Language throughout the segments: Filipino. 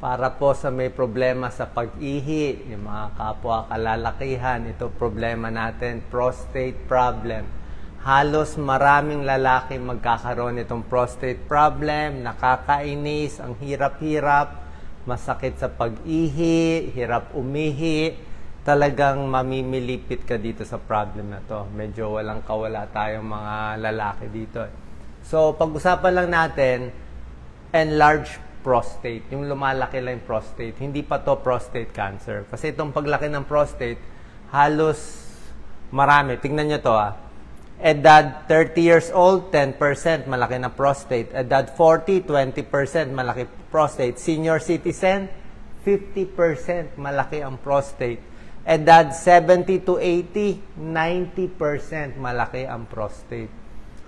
Para po sa may problema sa pag-ihi, yung mga kapwa kalalakihan, ito problema natin, prostate problem. Halos maraming lalaki magkakaroon itong prostate problem, nakakainis, ang hirap-hirap, masakit sa pag-ihi, hirap umihi, talagang mamimilipit ka dito sa problem na to. Medyo walang kawala tayong mga lalaki dito. So, pag-usapan lang natin, enlarged prostate, yung lumalaki lang yung prostate. Hindi pa to prostate cancer. Kasi itong paglaki ng prostate, halos marami. Tingnan nyo to Edad 30 years old, 10% malaki na prostate. Edad 40, 20% malaki prostate. Senior citizen, 50% malaki ang prostate. Edad 70 to 80, 90% malaki ang prostate.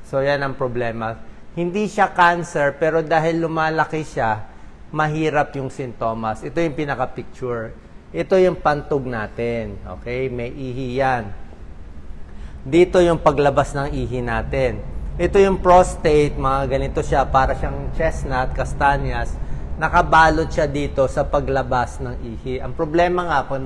So yan ang problema. Hindi siya cancer, pero dahil lumalaki siya, mahirap yung sintomas. Ito yung pinaka-picture. Ito yung pantog natin. Okay? May ihi yan. Dito yung paglabas ng ihi natin. Ito yung prostate, mga ganito siya, para siyang chestnut, kastanyas. Nakabalot siya dito sa paglabas ng ihi. Ang problema nga po,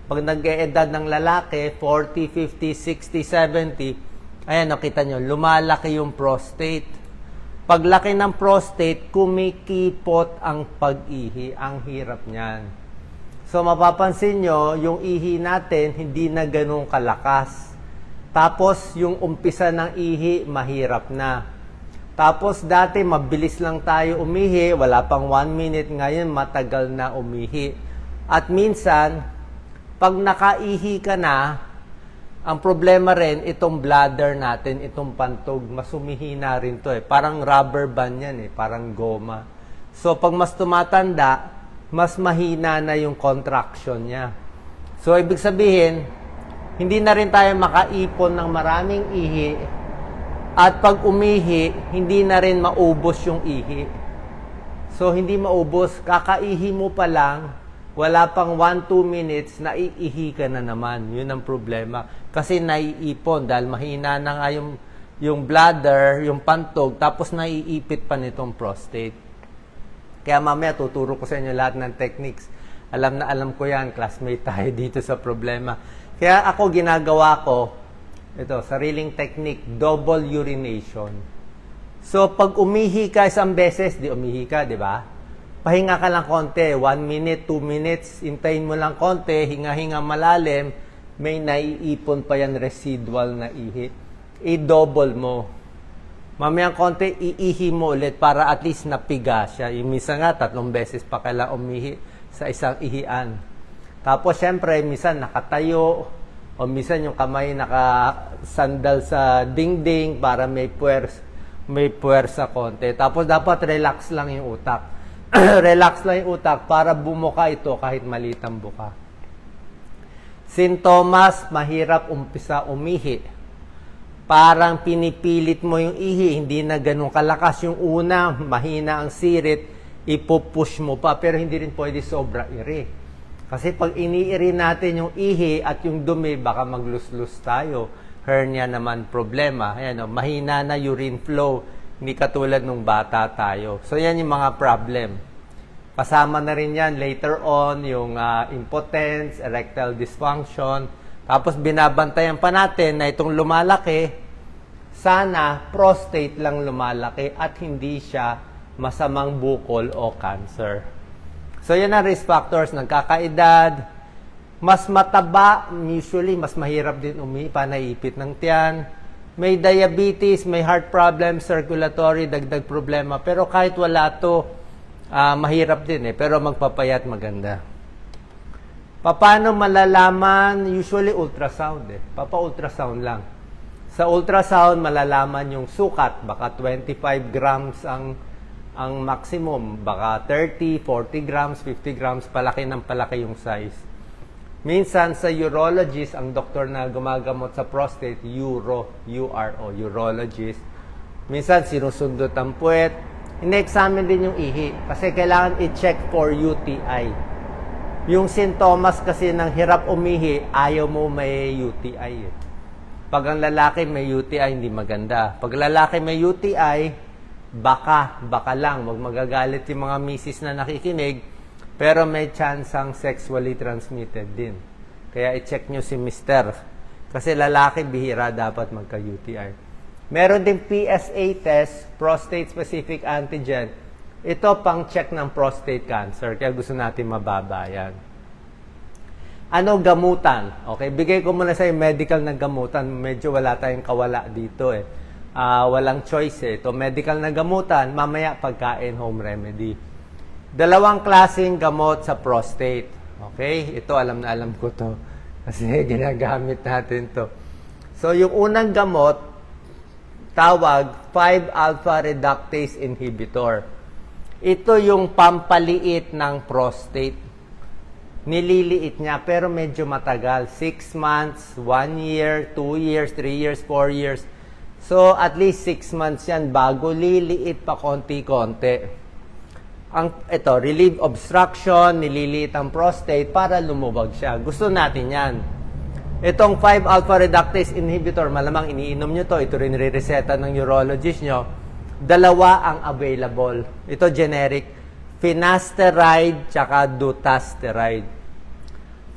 pag nag-eedad ng lalaki, 40, 50, 60, 70, ayan, nakita nyo, lumalaki yung prostate. Paglaki ng prostate, kumikipot ang pag-ihi. Ang hirap niyan. So, mapapansin nyo, yung ihi natin, hindi na ganun kalakas. Tapos, yung umpisa ng ihi, mahirap na. Tapos, dati, mabilis lang tayo umihi. Wala pang 1 minute. Ngayon, matagal na umihi. At minsan, pag nakaihi ka na, ang problema rin, itong bladder natin, itong pantog, mas humihina rin to Parang rubber band yan parang goma. So, pag mas tumatanda, mas mahina na yung contraction niya. So, ibig sabihin, hindi na rin tayo makaipon ng maraming ihi. At pag umihi, hindi na rin maubos yung ihi. So, hindi maubos. Kakaihi mo pa lang, wala pang 1-2 minutes, naiihi ka na naman. Yun ang problema. Kasi naiipon dahil mahina na nga yung bladder, yung pantog, tapos naiipit pa nitong prostate. Kaya mamaya tuturo ko sa inyo lahat ng techniques. Alam na alam ko yan, classmate tayo dito sa problema. Kaya ako ginagawa ko, ito, sariling technique, double urination. So pag umihi ka isang beses, di umihi ka, di ba? Pahinga ka lang konti, 1 minute, 2 minutes, hintayin mo lang konti, hinga-hinga malalim, may naiipon pa yan residual na ihi. I-double mo. Mamayang konti, iihi mo ulit para at least napiga siya. Yung minsan nga, 3 beses pa kailangan umihi sa isang ihian. Tapos, syempre, minsan nakatayo, o minsan yung kamay nakasandal sa dingding para may puwersa konti. Tapos, dapat relax lang yung utak. Relax lang yung utak para bumuka ito kahit maliit ang buka. Sintomas, mahirap umpisa umihi. Parang pinipilit mo yung ihi, hindi na ganun kalakas yung una, mahina ang sirit, ipupush mo pa, pero hindi rin pwede sobra iri. Kasi pag iniiri natin yung ihi at yung dumi, baka maglus-lus tayo. Hernia naman problema. Ayan, mahina na urine flow. Hindi katulad nung bata tayo. So, yan yung mga problem. Kasama na rin yan later on, yung impotence, erectile dysfunction. Tapos, binabantayan pa natin na itong lumalaki, sana prostate lang lumalaki at hindi siya masamang bukol o cancer. So, yan ang risk factors. Nagkakaedad, mas mataba, usually, mas mahirap din naiipit ng tiyan. May diabetes, may heart problem, circulatory, dagdag problema. Pero kahit wala to, mahirap din Pero magpapayat maganda. Paano malalaman? Usually ultrasound Papa-ultrasound lang. Sa ultrasound, malalaman yung sukat. Baka 25 grams ang maximum. Baka 30, 40 grams, 50 grams. Palaki ng palaki yung size. Minsan sa urologist, ang doktor na gumagamot sa prostate, urologist. Minsan sinusundot ang puwet. Ine-examine din yung ihi kasi kailangan i-check for UTI. Yung sintomas kasi ng hirap umihi, ayaw mo may UTI Pag ang lalaki may UTI, hindi maganda. Pag lalaki may UTI, baka lang, magagalit yung mga misis na nakikinig. Pero may chance ang sexually transmitted din. Kaya i-check nyo si Mister. Kasi lalaki, bihira dapat magka-UTI. Meron din PSA test, prostate specific antigen. Ito pang check ng prostate cancer. Kaya gusto natin mababa yan. Ano gamutan? Okay, bigay ko muna sa medical na gamutan. Medyo wala tayong kawala dito eh. Walang choice eh. Ito medical na gamutan, mamaya pagkain, home remedy. Dalawang klaseng gamot sa prostate. Okay? Ito alam na alam ko to. Kasi ginagamit natin to. So yung unang gamot, tawag 5-alpha reductase inhibitor. Ito yung pampaliit ng prostate. Nililiit niya pero medyo matagal. 6 months, 1 year, 2 years, 3 years, 4 years. So at least 6 months yan bago liliit pa konti-konti. Ito, relieve obstruction, nililiit ang prostate para lumubog siya. Gusto natin yan. Itong 5-alpha reductase inhibitor, malamang iniinom nyo to. Ito rin re-reseta ng urologist nyo. Dalawa ang available. Ito generic. Finasteride tsaka dutasteride.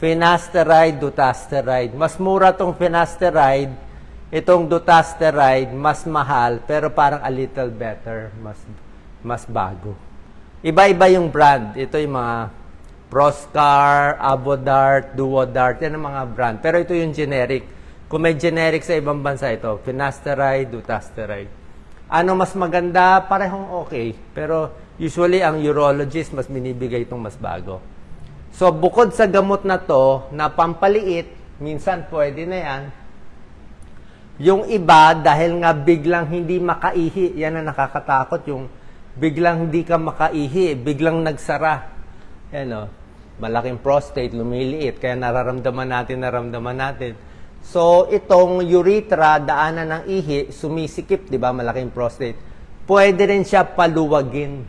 Finasteride, dutasteride. Mas mura tong finasteride. Itong dutasteride, mas mahal, pero parang a little better. Mas bago. Iba-iba yung brand. Ito yung mga Proscar, Avodart, Duodart. Yan ang mga brand. Pero ito yung generic. Kung may generic sa ibang bansa ito, finasteride, dutasteride. Ano mas maganda? Parehong okay. Pero usually, ang urologist mas binibigay itong mas bago. So, bukod sa gamot na to, na pampaliit, minsan pwede na yan. Yung iba, dahil nga biglang hindi makaihi, yan ang nakakatakot, yung biglang hindi ka makaihi, biglang nagsara. Yan o, malaking prostate, lumiliit, kaya nararamdaman natin. So, itong urethra, daanan ng ihi, sumisikip, di ba, malaking prostate. Pwede rin siya paluwagin.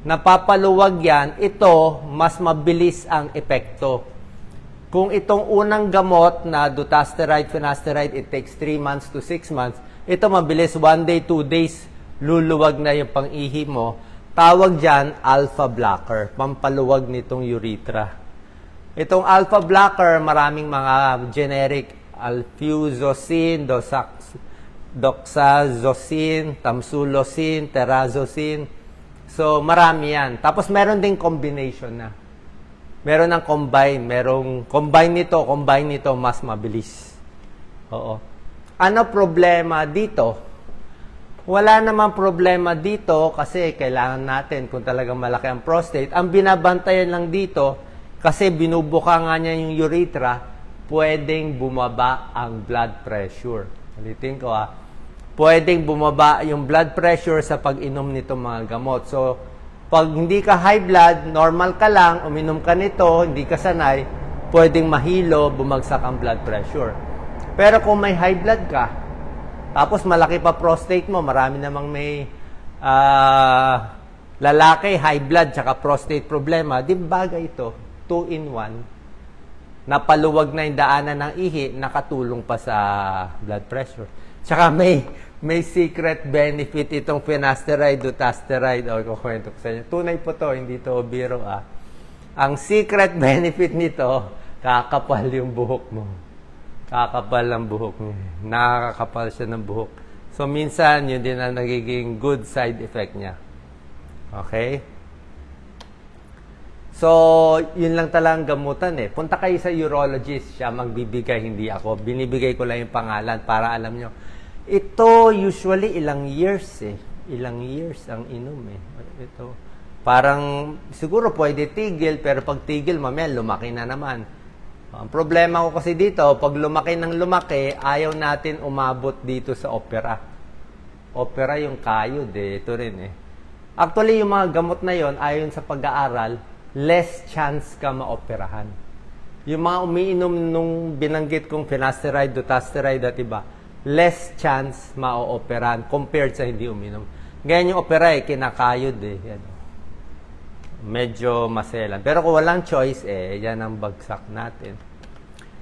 Napapaluwag yan, ito, mas mabilis ang epekto. Kung itong unang gamot na dutasteride, finasteride, it takes 3 months to 6 months, ito mabilis, 1 day, 2 days, luluwag na yung pang-ihi mo. Tawag dyan, alpha blocker, pampaluwag nitong urethra. Itong alpha blocker, maraming mga generic, alfuzosin, doxazosin, tamsulosin, terazosin. So, marami yan. Tapos, meron ding combination na. Meron ng combine. Merong combine nito, mas mabilis. Oo. Ano problema dito? Wala namang problema dito kasi kailangan natin kung talagang malaki ang prostate. Ang binabantayan lang dito, kasi binubuka nga niya yung urethra, pwedeng bumaba ang blood pressure. Ulitin ko pwedeng bumaba yung blood pressure sa pag-inom nitong mga gamot. So, pag hindi ka high blood, normal ka lang, uminom ka nito, hindi ka sanay, pwedeng mahilo, bumagsak ang blood pressure. Pero kung may high blood ka, tapos malaki pa prostate mo, marami namang may lalaki, high blood, tsaka prostate problema, di bagay ito, 2-in-1, napaluwag na yung daanan ng ihi, nakatulong pa sa blood pressure. Tsaka may secret benefit itong finasteride, dutasteride. O, kukwento ko sa inyo. Tunay po to, hindi to biro Ang secret benefit nito, kakapal yung buhok mo. Kakapal ang buhok mo. Nakakapal siya ng buhok. So, minsan, yun din ang nagiging good side effect niya. Okay? So, yun lang talagang gamutan eh. Punta kayo sa urologist, siya magbibigay, hindi ako. Binibigay ko lang yung pangalan para alam nyo. Ito, usually, ilang years eh. Ilang years ang inom eh. Ito. Parang, siguro pwede tigil, pero pag tigil, mamaya, lumaki na naman. Ang problema ko kasi dito, pag lumaki ng lumaki, ayaw natin umabot dito sa opera. Opera yung kayod eh. Ito rin eh. Actually, yung mga gamot na yon ayon sa pag-aaral, less chance ka maoperahan. Yung mga umiinom nung binanggit kong finasteride, dutasteride at iba, less chance ma-operahan compared sa hindi uminom. Ganyan yung opera eh, kinakayod eh. Yan. Medyo maselan. Pero kung walang choice eh, yan ang bagsak natin.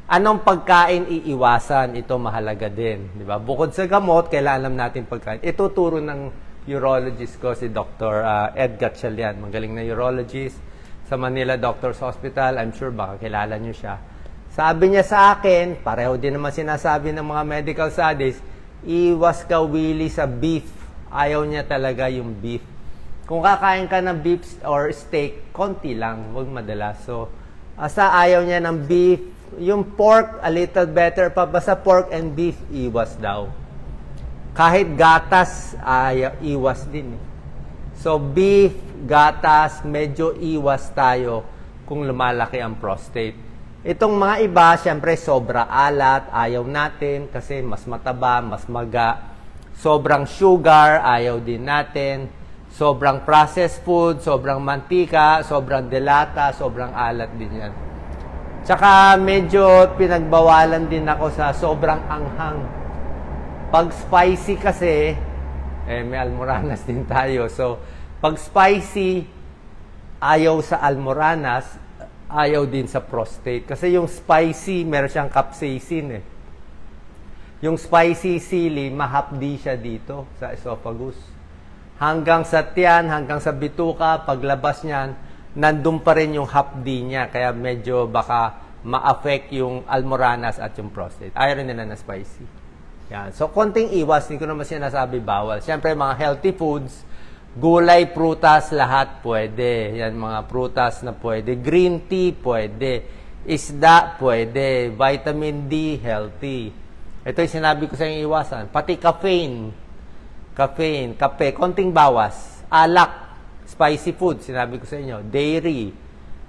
Anong pagkain iiwasan? Ito mahalaga din. Di ba? Bukod sa gamot, kailangan alam natin pagkain. Ito turo ng urologist ko, si Dr. Ed Gatchalian. Magaling na urologist. sa Manila Doctors Hospital. I'm sure baka kilala nyo siya. Sabi niya sa akin, pareho din naman sinasabi ng mga medical studies, iwas ka, Willie, sa beef. Ayaw niya talaga yung beef. Kung kakain ka ng beef or steak, konti lang, huwag madalas. So, asa ayaw niya ng beef, yung pork, a little better pa. Basta pork and beef, iwas daw. Kahit gatas, iwas din. So, beef, gatas, medyo iwas tayo kung lumalaki ang prostate. Itong mga iba, syempre, sobra alat, ayaw natin kasi mas mataba, mas maga. Sobrang sugar, ayaw din natin. Sobrang processed food, sobrang mantika, sobrang delata, sobrang alat din yan. Tsaka medyo pinagbawalan din ako sa sobrang anghang. Pag spicy kasi, may almoranas din tayo. So, pag spicy, ayaw sa almoranas, ayaw din sa prostate. Kasi yung spicy, meron siyang capsaicin eh. Yung spicy sili, mahapdi siya dito sa esophagus. Hanggang sa tiyan, hanggang sa bituka, paglabas niyan, nandun pa rin yung hapdi niya. Kaya medyo baka ma-affect yung almoranas at yung prostate. Ayaw rin nila na spicy. Yan. So, konting iwas, hindi ko naman sinasabi bawal. Siyempre, mga healthy foods, gulay, prutas, lahat pwede. Yan, mga prutas na pwede. Green tea, pwede. Isda, pwede. Vitamin D, healthy. Ito yung sinabi ko sa inyo iwasan. Pati caffeine, kape, konting bawas. Alak, spicy food, sinabi ko sa inyo. Dairy,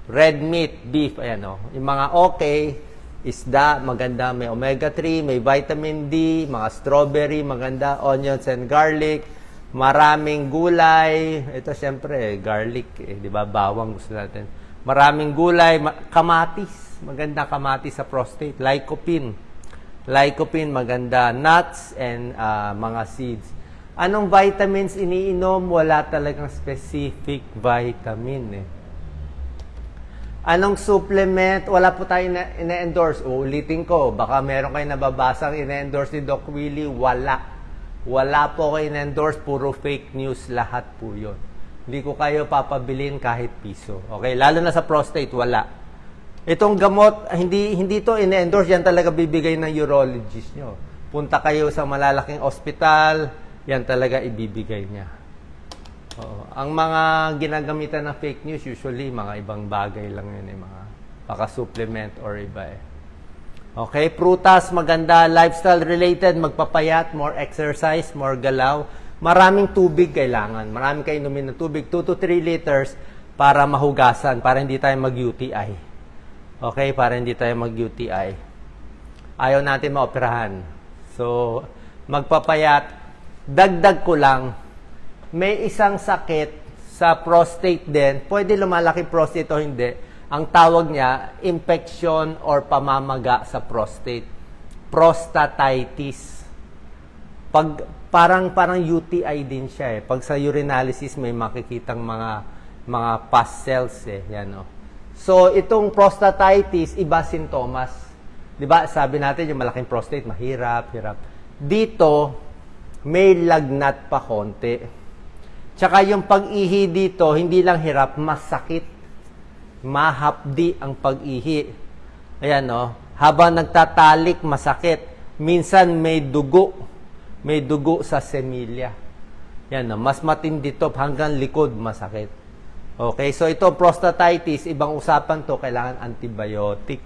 red meat, beef, ayan o. Yung mga okay, isda, maganda. May omega-3, may vitamin D, mga strawberry, maganda. Onions and garlic. Maraming gulay. Ito, syempre, garlic. Di ba? Bawang gusto natin. Maraming gulay. Kamatis. Maganda kamatis sa prostate. Lycopene. Lycopene, maganda. Nuts and mga seeds. Anong vitamins iniinom? Wala talagang specific vitamin. Anong supplement? Wala po tayo ina-endorse. Uulitin ko. Baka meron kayo nababasang ina-endorse ni Doc Willie. Wala po kayo na-endorse, puro fake news, lahat po yun. Hindi ko kayo papabilin kahit piso. Okay? Lalo na sa prostate, wala. Itong gamot, hindi to ina-endorse, yan talaga bibigay ng urologist nyo. Punta kayo sa malalaking ospital, yan talaga ibibigay niya. Oo. Ang mga ginagamitan ng fake news, usually, mga ibang bagay lang yun, mga baka supplement or iba Okay, prutas, maganda, lifestyle-related, magpapayat, more exercise, more galaw. Maraming tubig kailangan. Maraming kayo inumin ng tubig, 2 to 3 liters para mahugasan, para hindi tayo mag-UTI. Okay, para hindi tayo mag-UTI. Ayaw natin maoperahan. So, magpapayat. Dagdag ko lang, may isang sakit sa prostate din. Pwede lumalaki prostate o hindi. Ang tawag niya, infection or pamamaga sa prostate. Prostatitis. Parang UTI din siya. Pag sa urinalysis, may makikitang mga pus cells. Yan, So, itong prostatitis, iba sintomas. Diba, sabi natin, yung malaking prostate, mahirap. Dito, may lagnat pa konti. Tsaka yung pag-ihi dito, hindi lang hirap, masakit. Mahapdi ang pag-ihi. Ayan, habang nagtatalik, masakit. Minsan may dugo. May dugo sa semilya. Yan, mas matindi to hanggang likod, masakit. Okay, so ito, prostatitis, ibang usapan to, kailangan antibiotic.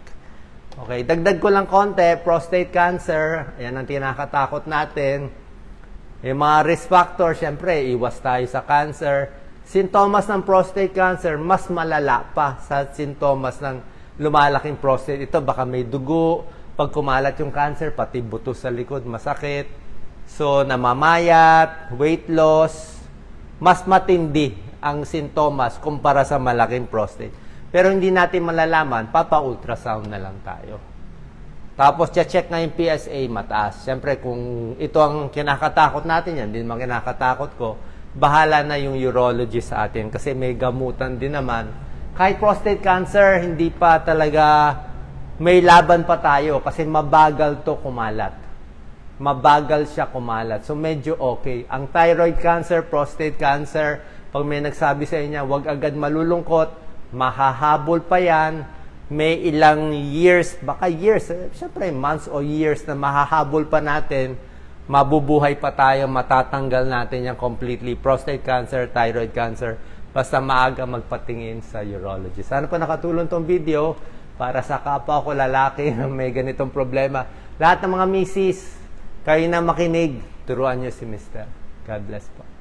Okay, dagdag ko lang konti, prostate cancer, yan ang tinakatakot natin. Yung mga risk factors, syempre, iwas tayo sa cancer. Sintomas ng prostate cancer, mas malala pa sa sintomas ng lumalaking prostate. Ito, baka may dugo. Pag kumalat yung cancer, pati buto sa likod, masakit. So, namamayat, weight loss. Mas matindi ang sintomas kumpara sa malaking prostate. Pero hindi natin malalaman, papa-ultrasound na lang tayo. Tapos, check nga yung PSA, mataas. Siyempre, kung ito ang kinakatakot natin yan, hindi naman kinakatakot ko, bahala na yung urologist sa atin kasi may gamutan din naman. Kahit prostate cancer, hindi pa talaga may laban pa tayo kasi mabagal to kumalat. Mabagal siya kumalat. So, medyo okay. Ang thyroid cancer, prostate cancer, pag may nagsabi sa inyo, huwag agad malulungkot, Mahahabol pa yan. May ilang years, baka years, syempre months o years na mahahabol pa natin. Mabubuhay pa tayo, matatanggal natin yung completely prostate cancer, thyroid cancer, basta maaga magpatingin sa urologist. Sana po nakatulong tong video para sa kapwa ko lalaki na may ganitong problema. Lahat ng mga misis, kayo na makinig, turuan nyo si Mr. God bless po.